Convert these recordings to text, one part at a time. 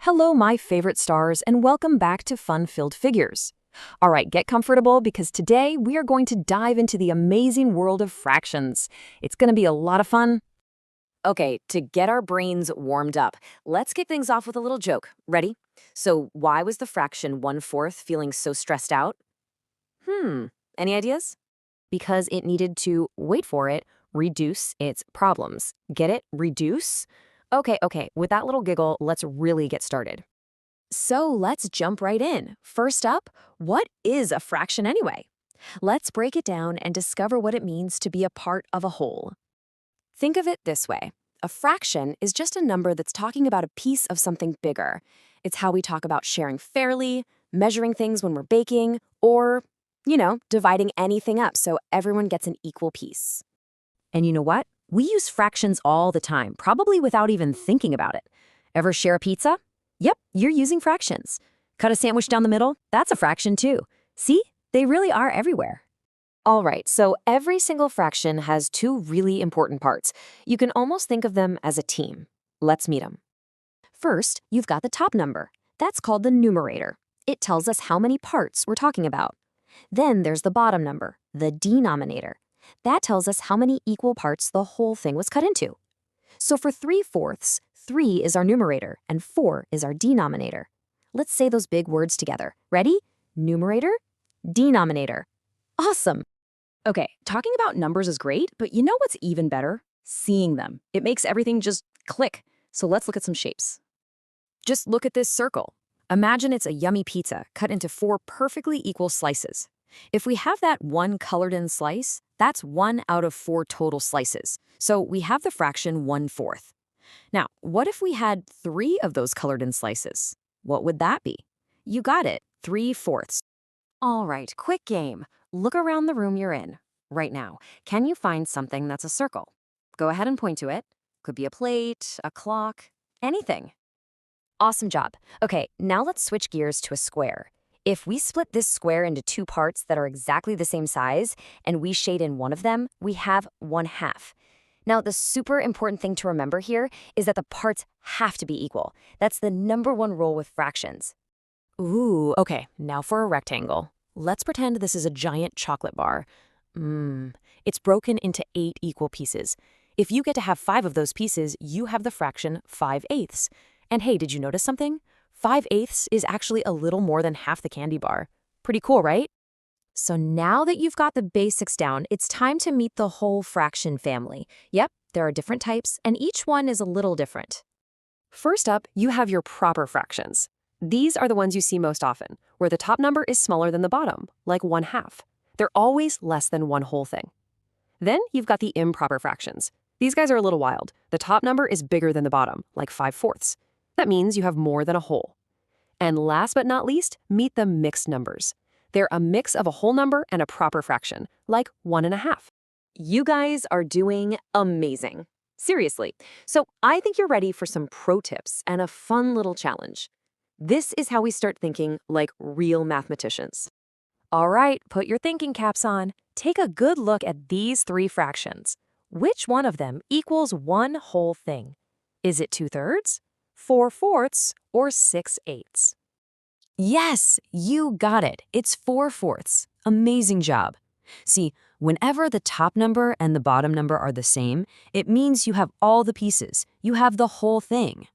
Hello, my favorite stars, and welcome back to Fun-Filled Figures. All right, get comfortable because today we are going to dive into the amazing world of fractions. It's going to be a lot of fun. Okay, to get our brains warmed up, let's kick things off with a little joke. Ready? So, why was the fraction 1/4 feeling so stressed out? Any ideas? Because it needed to, wait for it, reduce its problems. Get it? Reduce? Okay, with that little giggle, let's really get started. So let's jump right in. First up, what is a fraction anyway? Let's break it down and discover what it means to be a part of a whole. Think of it this way. A fraction is just a number that's talking about a piece of something bigger. It's how we talk about sharing fairly, measuring things when we're baking, or, dividing anything up so everyone gets an equal piece. And you know what? We use fractions all the time, probably without even thinking about it. Ever share a pizza? Yep, you're using fractions. Cut a sandwich down the middle? That's a fraction too. See? They really are everywhere. All right, so every single fraction has two really important parts. You can almost think of them as a team. Let's meet them. First, you've got the top number. That's called the numerator. It tells us how many parts we're talking about. Then there's the bottom number, the denominator. That tells us how many equal parts the whole thing was cut into. So for 3/4, 3 is our numerator and 4 is our denominator. Let's say those big words together. Ready? Numerator, denominator. Awesome! Okay, talking about numbers is great, but you know what's even better? Seeing them. It makes everything just click. So let's look at some shapes. Just look at this circle. Imagine it's a yummy pizza cut into 4 perfectly equal slices. If we have that one colored-in slice, that's 1 out of 4 total slices. So we have the fraction 1/4. Now, what if we had 3 of those colored-in slices? What would that be? You got it, 3/4. All right, quick game. Look around the room you're in right now. Can you find something that's a circle? Go ahead and point to it. Could be a plate, a clock, anything. Awesome job. Okay, now let's switch gears to a square. If we split this square into 2 parts that are exactly the same size, and we shade in one of them, we have 1/2. Now, the super important thing to remember here is that the parts have to be equal. That's the #1 rule with fractions. Ooh, okay, now for a rectangle. Let's pretend this is a giant chocolate bar. It's broken into 8 equal pieces. If you get to have 5 of those pieces, you have the fraction 5/8. And hey, did you notice something? 5/8 is actually a little more than half the candy bar. Pretty cool, right? So now that you've got the basics down, it's time to meet the whole fraction family. Yep, there are different types, and each one is a little different. First up, you have your proper fractions. These are the ones you see most often, where the top number is smaller than the bottom, like 1/2. They're always less than one whole thing. Then you've got the improper fractions. These guys are a little wild. The top number is bigger than the bottom, like 5/4. That means you have more than a whole. And last but not least, meet the mixed numbers. They're a mix of a whole number and a proper fraction, like 1/2. You guys are doing amazing. Seriously. So I think you're ready for some pro tips and a fun little challenge. This is how we start thinking like real mathematicians. All right, put your thinking caps on. Take a good look at these 3 fractions. Which one of them equals one whole thing? Is it 2/3, 4/4, or 6/8? Yes, you got it. It's 4/4. Amazing job. See, whenever the top number and the bottom number are the same, it means you have all the pieces. You have the whole thing.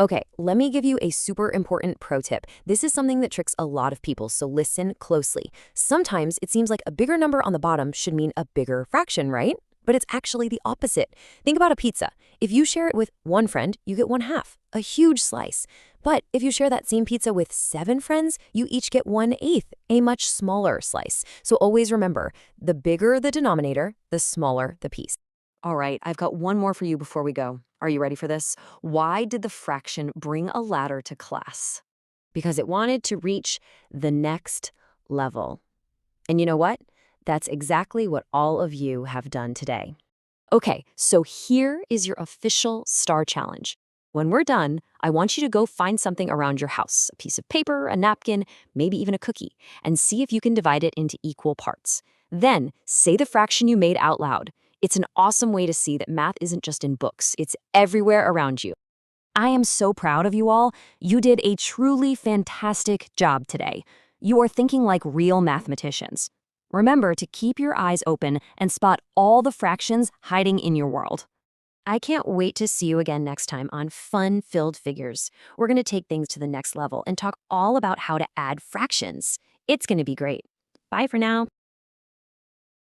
Okay, let me give you a super important pro tip. This is something that tricks a lot of people, so listen closely. Sometimes it seems like a bigger number on the bottom should mean a bigger fraction, right? But it's actually the opposite. Think about a pizza. If you share it with one friend, you get 1/2, a huge slice. But if you share that same pizza with 7 friends, you each get 1/8, a much smaller slice. So always remember, the bigger the denominator, the smaller the piece. All right, I've got one more for you before we go. Are you ready for this? Why did the fraction bring a ladder to class? Because it wanted to reach the next level. And you know what? That's exactly what all of you have done today. Okay, so here is your official star challenge. When we're done, I want you to go find something around your house, a piece of paper, a napkin, maybe even a cookie, and see if you can divide it into equal parts. Then say the fraction you made out loud. It's an awesome way to see that math isn't just in books, it's everywhere around you. I am so proud of you all. You did a truly fantastic job today. You are thinking like real mathematicians. Remember to keep your eyes open and spot all the fractions hiding in your world. I can't wait to see you again next time on Fun-Filled Figures. We're going to take things to the next level and talk all about how to add fractions. It's going to be great. Bye for now.